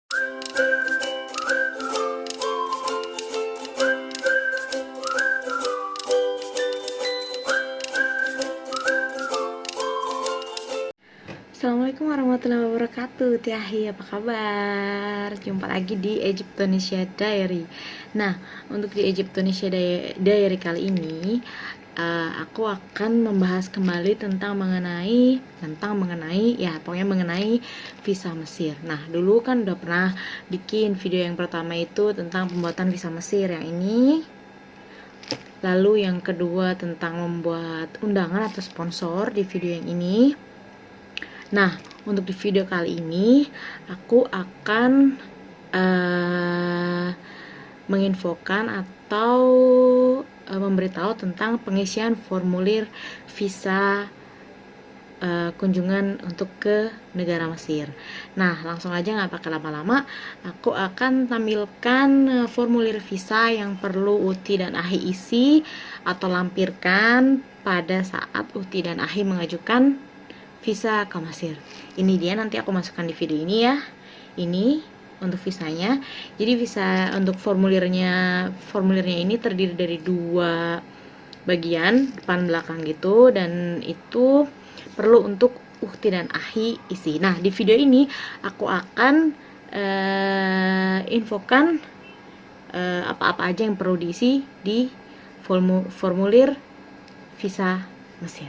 Assalamualaikum warahmatullahi wabarakatuh. Tiahi, apa kabar? Jumpa lagi di Egyptonesia Diary. Nah, untuk di Egyptonesia Diary kali ini aku akan membahas kembali tentang mengenai visa Mesir. Nah, dulu kan udah pernah bikin video yang pertama itu tentang pembuatan visa Mesir, yang ini. Lalu yang kedua tentang membuat undangan atau sponsor di video yang ini. Nah, untuk di video kali ini aku akan menginfokan atau memberitahu tentang pengisian formulir visa kunjungan untuk ke negara Mesir. Nah, langsung aja nggak pakai lama-lama, aku akan tampilkan formulir visa yang perlu Uti dan Ahi isi atau lampirkan pada saat Uti dan Ahi mengajukan visa ke Mesir. Ini dia, nanti aku masukkan di video ini ya. Ini untuk visanya. Jadi visa untuk formulirnya ini terdiri dari 2 bagian, depan belakang gitu, dan itu perlu untuk Uhti dan Ahi isi. Nah, di video ini aku akan infokan apa-apa aja yang perlu diisi di formulir visa Mesir.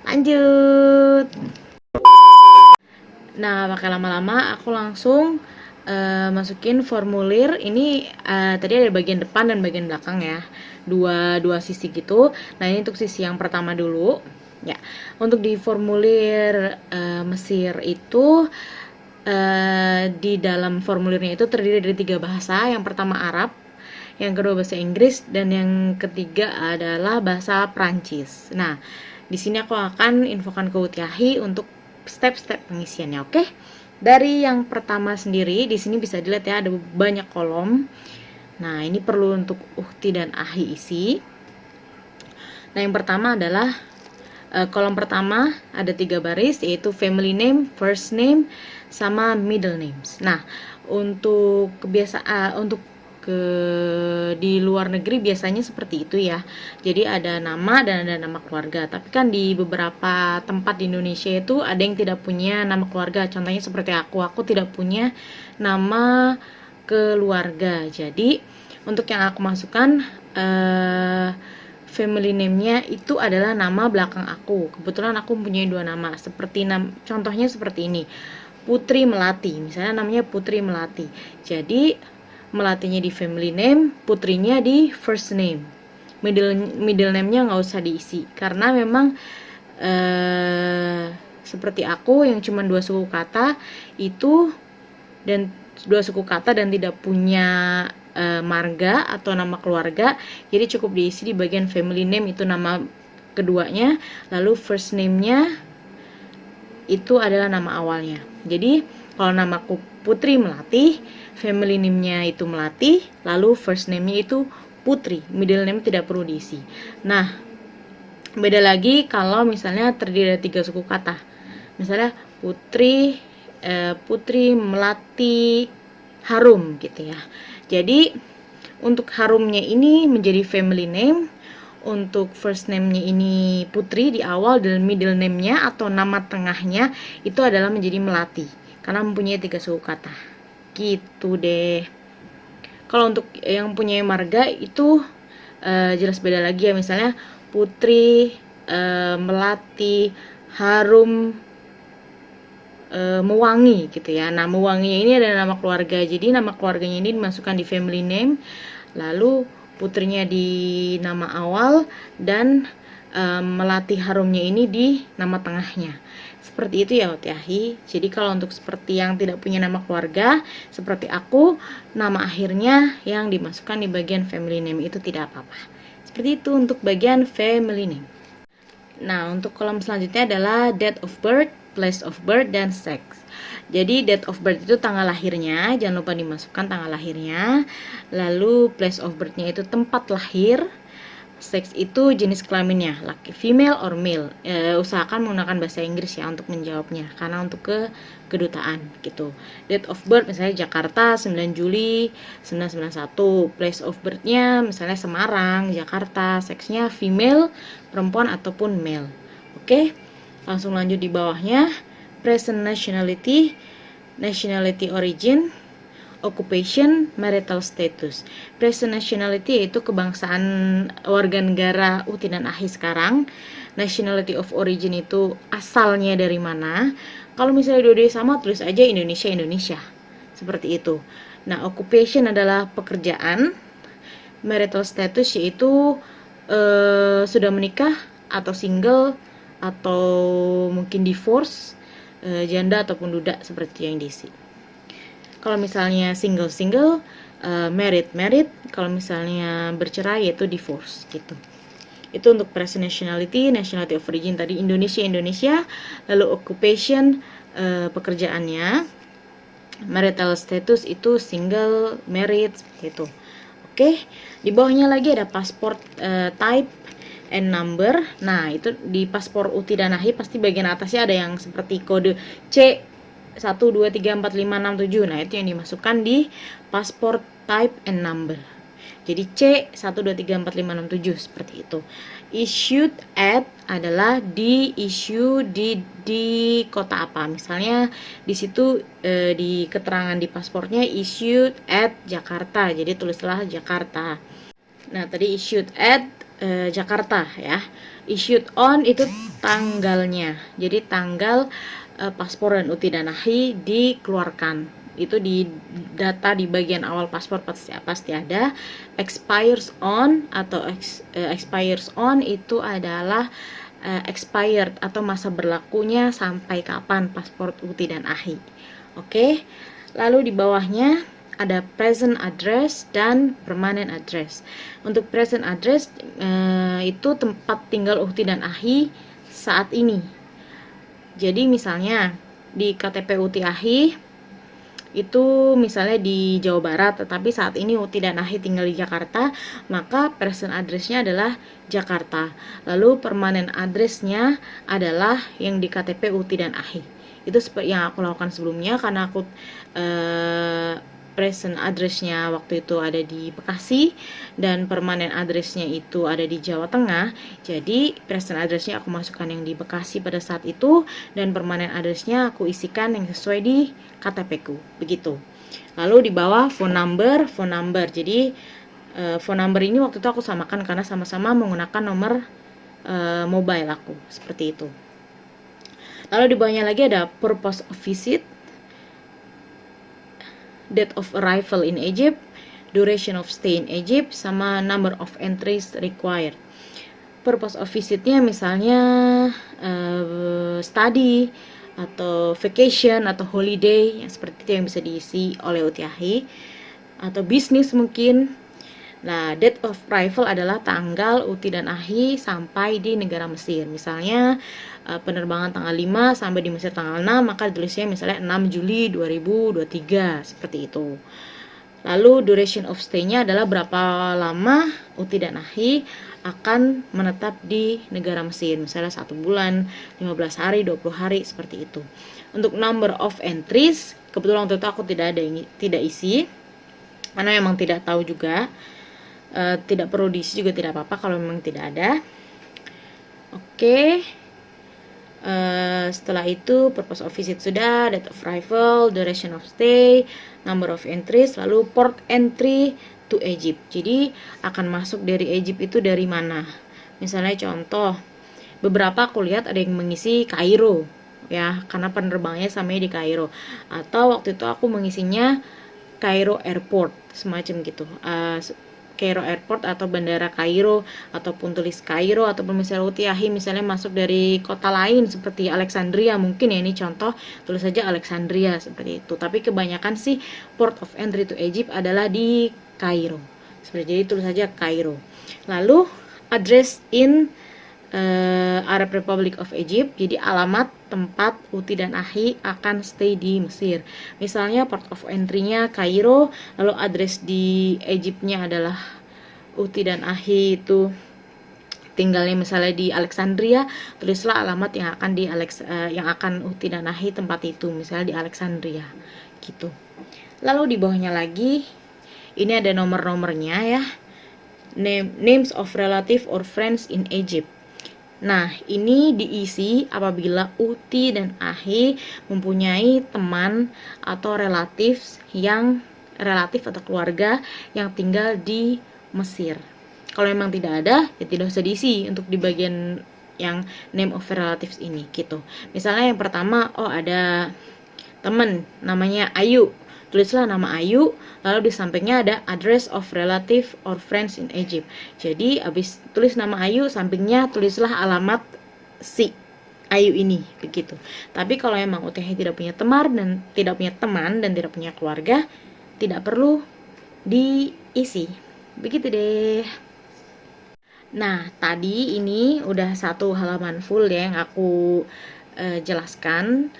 Lanjut. Nah, pakai lama-lama, aku langsung masukin formulir ini. Tadi ada bagian depan dan bagian belakang ya, dua sisi gitu. Nah, ini untuk sisi yang pertama dulu ya. Untuk di formulir Mesir itu di dalam formulirnya itu terdiri dari 3 bahasa. Yang pertama Arab, yang kedua bahasa Inggris, dan yang ketiga adalah bahasa Prancis. Nah, di sini aku akan infokan ke Utiahi untuk step-step pengisiannya, oke? Dari yang pertama sendiri, di sini bisa dilihat ya, ada banyak kolom. Nah, ini perlu untuk Uhti dan Ahi isi. Nah, yang pertama adalah kolom pertama ada 3 baris, yaitu family name, first name, sama middle names. Nah, untuk kebiasaan di luar negeri biasanya seperti itu ya. Jadi ada nama dan ada nama keluarga. Tapi kan di beberapa tempat di Indonesia itu ada yang tidak punya nama keluarga. Contohnya seperti aku tidak punya nama keluarga. Jadi untuk yang aku masukkan family name-nya itu adalah nama belakang aku. Kebetulan aku mempunyai 2 nama. Contohnya seperti ini. Putri Melati. Misalnya namanya Putri Melati. Jadi Melatinya di family name, putrinya di first name. Middle name-nya nggak usah diisi karena memang seperti aku yang cuma 2 suku kata itu, dan 2 suku kata dan tidak punya marga atau nama keluarga, jadi cukup diisi di bagian family name itu nama keduanya, lalu first name-nya itu adalah nama awalnya. Jadi kalau namaku Putri Melati, family name-nya itu Melati, lalu first name-nya itu Putri, middle name tidak perlu diisi. Nah, beda lagi kalau misalnya terdiri dari 3 suku kata. Misalnya Putri Melati Harum gitu ya. Jadi untuk Harumnya ini menjadi family name, untuk first name-nya ini Putri di awal, dan middle name-nya atau nama tengahnya itu adalah menjadi Melati karena mempunyai 3 suku kata. Gitu deh. Kalau untuk yang punya marga itu jelas beda lagi ya. Misalnya Putri Melati Harum Mewangi gitu ya. Nah, Mewangi ini adalah nama keluarga. Jadi nama keluarganya ini dimasukkan di family name, lalu putrinya di nama awal, dan Melati Harumnya ini di nama tengahnya. Seperti itu ya Utiahi. Jadi kalau untuk seperti yang tidak punya nama keluarga seperti aku, nama akhirnya yang dimasukkan di bagian family name itu tidak apa-apa. Seperti itu untuk bagian family name. Nah, untuk kolom selanjutnya adalah date of birth, place of birth, dan sex. Jadi date of birth itu tanggal lahirnya, jangan lupa dimasukkan tanggal lahirnya. Lalu place of birth-nya itu tempat lahir. Seks itu jenis kelaminnya, laki, female or male. Usahakan menggunakan bahasa Inggris ya untuk menjawabnya, karena untuk ke kedutaan gitu. Date of birth misalnya Jakarta 9 Juli 1991. Place of birth-nya misalnya Semarang, Jakarta. Seksnya female, perempuan ataupun male. Oke, langsung lanjut di bawahnya. Present nationality, nationality origin, occupation, marital status. Present nationality yaitu kebangsaan warga negara Uti dan Ahi sekarang. Nationality of origin itu asalnya dari mana. Kalau misalnya dua-duanya sama, tulis aja Indonesia. Seperti itu. Nah, occupation adalah pekerjaan. Marital status yaitu sudah menikah atau single atau mungkin divorce, janda ataupun duda seperti yang diisi. Kalau misalnya single, married. Kalau misalnya bercerai yaitu divorce gitu. Itu untuk present nationality, nationality of origin tadi Indonesia. Lalu occupation, pekerjaannya. Marital status itu single, married gitu. Oke, di bawahnya lagi ada passport type and number. Nah, itu di paspor Uti dan Ahi pasti bagian atasnya ada yang seperti kode C 1, 2, 3, 4, 5, 6, 7. Nah, itu yang dimasukkan di passport type and number. Jadi C 1, 2, 3, 4, 5, 6, 7 seperti itu. Issued at adalah di issue di kota apa. Misalnya di situ di keterangan di paspornya issued at Jakarta. Jadi tulislah Jakarta. Nah, tadi issued at Jakarta ya. Issued on itu tanggalnya. Jadi tanggal paspor dan Uti dan Ahi dikeluarkan. Itu di data di bagian awal paspor pasti ada. Expires on atau expires on itu adalah expired atau masa berlakunya sampai kapan paspor Uti dan Ahi. Oke. Lalu di bawahnya ada present address dan permanent address. Untuk present address itu tempat tinggal Uti dan Ahi saat ini. Jadi misalnya di KTP Uti Ahi itu misalnya di Jawa Barat, tetapi saat ini Uti dan Ahi tinggal di Jakarta, maka present address-nya adalah Jakarta. Lalu permanent address-nya adalah yang di KTP Uti dan Ahi. Itu seperti yang aku lakukan sebelumnya, karena aku present address-nya waktu itu ada di Bekasi dan permanent address-nya itu ada di Jawa Tengah. Jadi present address-nya aku masukkan yang di Bekasi pada saat itu dan permanent address-nya aku isikan yang sesuai di KTP-ku. Begitu. Lalu di bawah phone number. Jadi phone number ini waktu itu aku samakan karena sama-sama menggunakan nomor mobile aku. Seperti itu. Lalu di bawahnya lagi ada purpose of visit, date of arrival in Egypt, duration of stay in Egypt, sama number of entries required. Purpose of visitnya misalnya study atau vacation atau holiday yang seperti itu yang bisa diisi oleh Uti Ahi, atau bisnis mungkin. Nah, date of arrival adalah tanggal Uti dan Ahi sampai di negara Mesir. Misalnya penerbangan tanggal 5 sampai di Mesir tanggal 6, maka tulisnya misalnya 6 Juli 2023 seperti itu. Lalu duration of stay-nya adalah berapa lama Uti dan Ahi akan menetap di negara Mesir. Misalnya 1 bulan, 15 hari, 20 hari seperti itu. Untuk number of entries, kebetulan waktu itu aku tidak isi karena memang tidak tahu juga. Tidak perlu diisi juga tidak apa-apa kalau memang tidak ada. Oke. Setelah itu purpose of visit sudah, date of arrival, duration of stay, number of entries, lalu port entry to Egypt. Jadi akan masuk dari Egypt itu dari mana? Misalnya contoh, beberapa aku lihat ada yang mengisi Kairo ya, karena penerbangannya samanya di Kairo. Atau waktu itu aku mengisinya Kairo Airport, semacam gitu. Kairo Airport atau Bandara Kairo, ataupun tulis Kairo, ataupun misalnya Uti Ahi misalnya masuk dari kota lain seperti Alexandria mungkin ya, ini contoh, tulis saja Alexandria seperti itu. Tapi kebanyakan sih port of entry to Egypt adalah di Kairo. Jadi tulis saja Kairo. Lalu address in Arab Republic of Egypt, jadi alamat tempat Uti dan Ahi akan stay di Mesir. Misalnya port of entry-nya Kairo, lalu address di Egypt-nya adalah Uti dan Ahi itu tinggalnya misalnya di Alexandria, tulislah alamat yang akan Uhti dan Ahi tempat itu, misalnya di Alexandria gitu. Lalu di bawahnya lagi ini ada nomor-nomornya ya. Names of relative or friends in Egypt. Nah, ini diisi apabila Uhti dan Ahi mempunyai teman atau relatif atau keluarga yang tinggal di Mesir. Kalau memang tidak ada, ya tidak usah diisi untuk di bagian yang name of relatives ini gitu. Misalnya yang pertama, ada teman namanya Ayu. Tulislah nama Ayu, lalu di sampingnya ada address of relative or friends in Egypt. Jadi habis tulis nama Ayu, sampingnya tulislah alamat si Ayu ini, begitu. Tapi kalau emang UTH tidak punya teman dan tidak punya keluarga, tidak perlu diisi. Begitu deh. Nah, tadi ini udah satu halaman full ya yang aku jelaskan.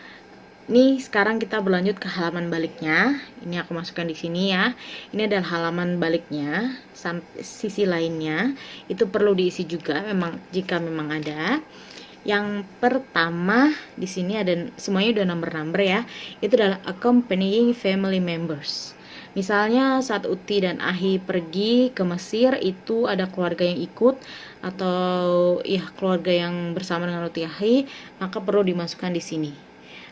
Nih sekarang kita berlanjut ke halaman baliknya. Ini aku masukkan di sini ya. Ini adalah halaman baliknya. Sisi lainnya itu perlu diisi juga jika memang ada. Yang pertama di sini ada semuanya udah number ya. Itu adalah accompanying family members. Misalnya saat Uhti dan Ahi pergi ke Mesir, itu ada keluarga yang ikut atau ya keluarga yang bersama dengan Uhti Ahi, maka perlu dimasukkan di sini.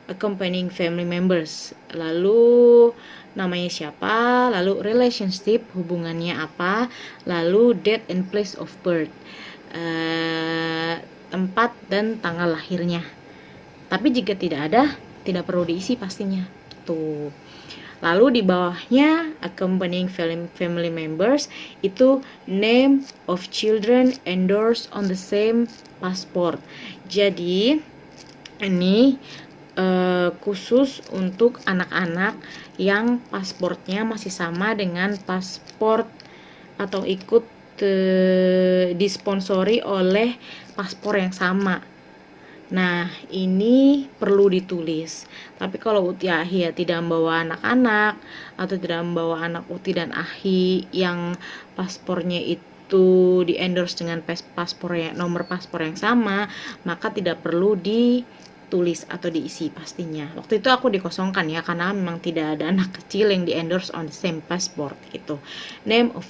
Accompanying family members, lalu namanya siapa, lalu relationship hubungannya apa, lalu date and place of birth, tempat dan tanggal lahirnya. Tapi jika tidak ada, tidak perlu diisi pastinya. Tuh. Lalu di bawahnya accompanying family members itu name of children endorsed on the same passport. Jadi ini khusus untuk anak-anak yang pasportnya masih sama dengan paspor atau ikut disponsori oleh paspor yang sama. Nah, ini perlu ditulis. Tapi kalau Uhti Ahi ya tidak membawa anak-anak atau tidak membawa anak Uhti dan Ahi yang paspornya itu di-endorse dengan nomor paspor yang sama, maka tidak perlu ditulis atau diisi pastinya. Waktu itu aku dikosongkan ya karena memang tidak ada anak kecil yang di-endorse on the same passport gitu. Name of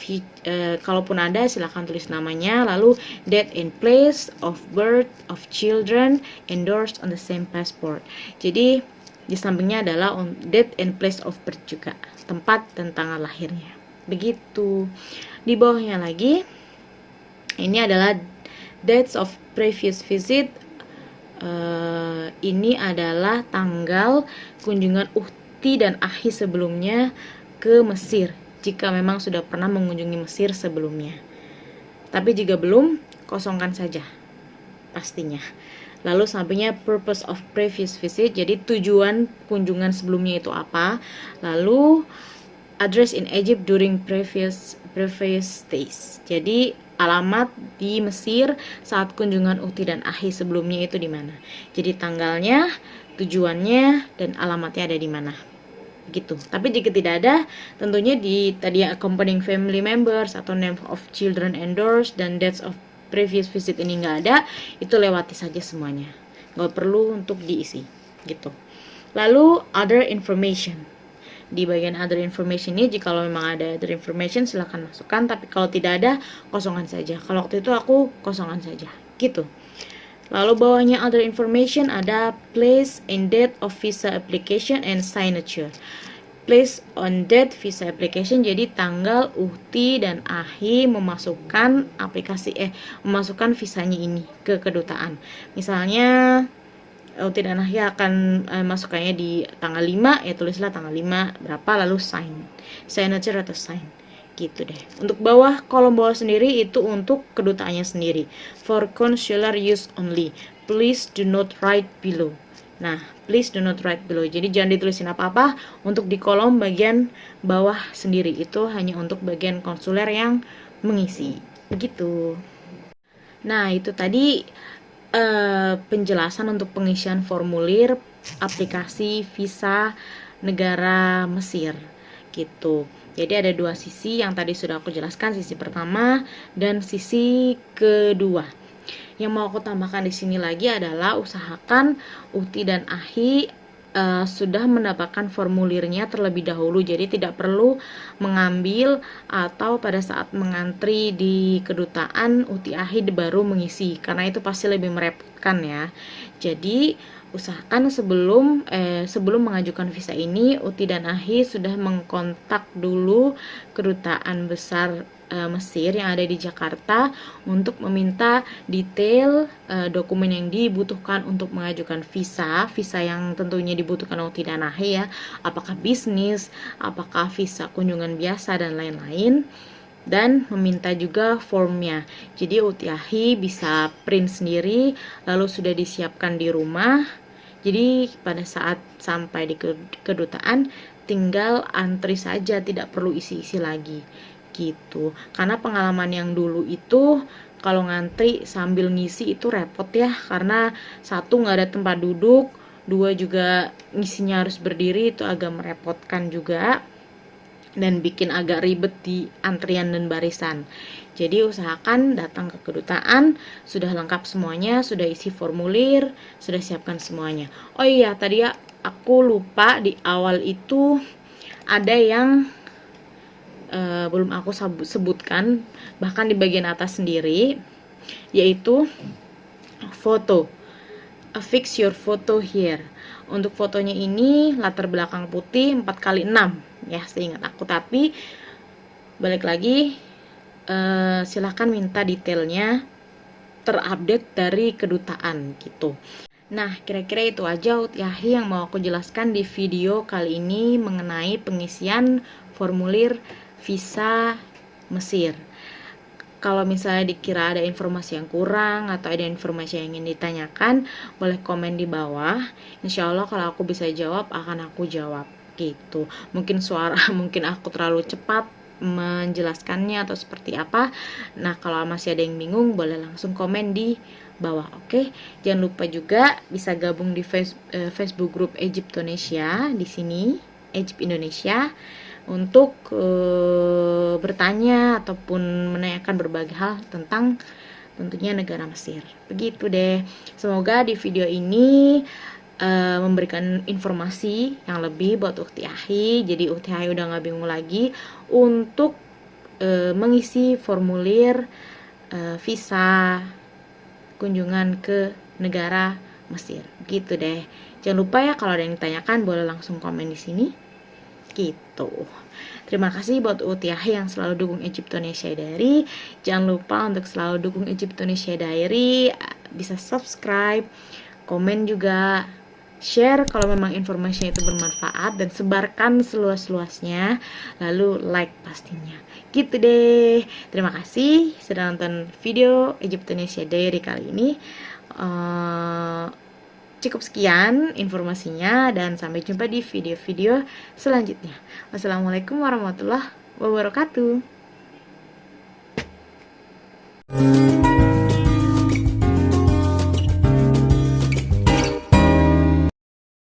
kalaupun ada silakan tulis namanya, lalu date and place of birth of children endorsed on the same passport. Jadi di sampingnya adalah date and place of birth juga, tempat dan tanggal lahirnya. Begitu. Di bawahnya lagi ini adalah dates of previous visit. Ini adalah tanggal kunjungan Uhti dan Ahi sebelumnya ke Mesir, jika memang sudah pernah mengunjungi Mesir sebelumnya. Tapi jika belum, kosongkan saja pastinya. Lalu sampingnya purpose of previous visit, jadi tujuan kunjungan sebelumnya itu apa. Lalu address in Egypt during previous stays, jadi alamat di Mesir saat kunjungan Uhti dan Ahi sebelumnya itu di mana. Jadi tanggalnya, tujuannya, dan alamatnya ada di mana. Gitu. Tapi jika tidak ada, tentunya di tadi accompanying family members atau name of children endorsed dan dates of previous visit ini nggak ada, itu lewati saja semuanya. Nggak perlu untuk diisi. Gitu. Lalu other information. Di bagian other information ini, jika memang ada other information silahkan masukkan, tapi kalau tidak ada, kosongkan saja. Kalau waktu itu aku kosongkan saja gitu. Lalu bawahnya other information ada place and date of visa application and signature. Place on date visa application, jadi tanggal Uhti dan Ahi memasukkan memasukkan visanya ini ke kedutaan. Misalnya Uhti dan Ahi akan masukkannya di tanggal 5, ya tulislah tanggal 5 berapa, lalu signature atau sign gitu deh. Untuk kolom bawah sendiri itu untuk kedutaannya sendiri, for consular use only, please do not write below. Nah, please do not write below, jadi jangan ditulisin apa-apa untuk di kolom bagian bawah sendiri, itu hanya untuk bagian konsuler yang mengisi begitu. Nah, itu tadi penjelasan untuk pengisian formulir aplikasi visa negara Mesir gitu. Jadi ada dua sisi yang tadi sudah aku jelaskan, sisi pertama dan sisi kedua. Yang mau aku tambahkan di sini lagi adalah usahakan Uti dan Ahi sudah mendapatkan formulirnya terlebih dahulu, jadi tidak perlu mengambil atau pada saat mengantri di kedutaan Uti Ahi baru mengisi, karena itu pasti lebih merepotkan ya. Jadi usahakan sebelum mengajukan visa ini, Uti dan Ahi sudah mengkontak dulu kedutaan besar Mesir yang ada di Jakarta untuk meminta detail dokumen yang dibutuhkan untuk mengajukan visa yang tentunya dibutuhkan Uti dan Ahi ya, apakah bisnis, apakah visa kunjungan biasa dan lain-lain, dan meminta juga formnya. Jadi Uti Ahi bisa print sendiri lalu sudah disiapkan di rumah. Jadi pada saat sampai di kedutaan tinggal antri saja, tidak perlu isi-isi lagi gitu. Karena pengalaman yang dulu itu kalau ngantri sambil ngisi itu repot ya, karena satu nggak ada tempat duduk, dua juga ngisinya harus berdiri, itu agak merepotkan juga dan bikin agak ribet di antrian dan barisan. Jadi usahakan datang ke kedutaan sudah lengkap semuanya, sudah isi formulir, sudah siapkan semuanya. Oh iya, tadi ya aku lupa di awal itu ada yang belum aku sebutkan, bahkan di bagian atas sendiri, yaitu foto. Affix your photo here. Untuk fotonya ini latar belakang putih 4x6 ya, seingat aku. Tapi balik lagi, silahkan minta detailnya terupdate dari kedutaan gitu. Nah, kira-kira itu aja Uti Ahi yang mau aku jelaskan di video kali ini mengenai pengisian formulir visa Mesir. Kalau misalnya dikira ada informasi yang kurang atau ada informasi yang ingin ditanyakan, boleh komen di bawah. Insya Allah kalau aku bisa jawab, akan aku jawab gitu. Mungkin mungkin aku terlalu cepat menjelaskannya atau seperti apa. Nah, kalau masih ada yang bingung, boleh langsung komen di bawah. Oke, jangan lupa juga bisa gabung di Facebook group Egyptonesia di sini, Egypt Indonesia, untuk bertanya ataupun menanyakan berbagai hal tentang tentunya negara Mesir. Begitu deh. Semoga di video ini memberikan informasi yang lebih buat Uti Ahi. Jadi Uti Ahi udah gak bingung lagi untuk mengisi formulir visa kunjungan ke negara Mesir. Gitu deh. Jangan lupa ya, kalau ada yang ditanyakan boleh langsung komen di sini. Gitu. Terima kasih buat Uti Ahi yang selalu dukung Egyptonesia Diary. Jangan lupa untuk selalu dukung Egyptonesia Diary. Bisa subscribe, komen juga, share kalau memang informasinya itu bermanfaat, dan sebarkan seluas-luasnya. Lalu like pastinya. Gitu deh. Terima kasih sudah nonton video Egyptonesia Diary kali ini. Cukup sekian informasinya, dan sampai jumpa di video-video selanjutnya. Wassalamualaikum warahmatullahi wabarakatuh.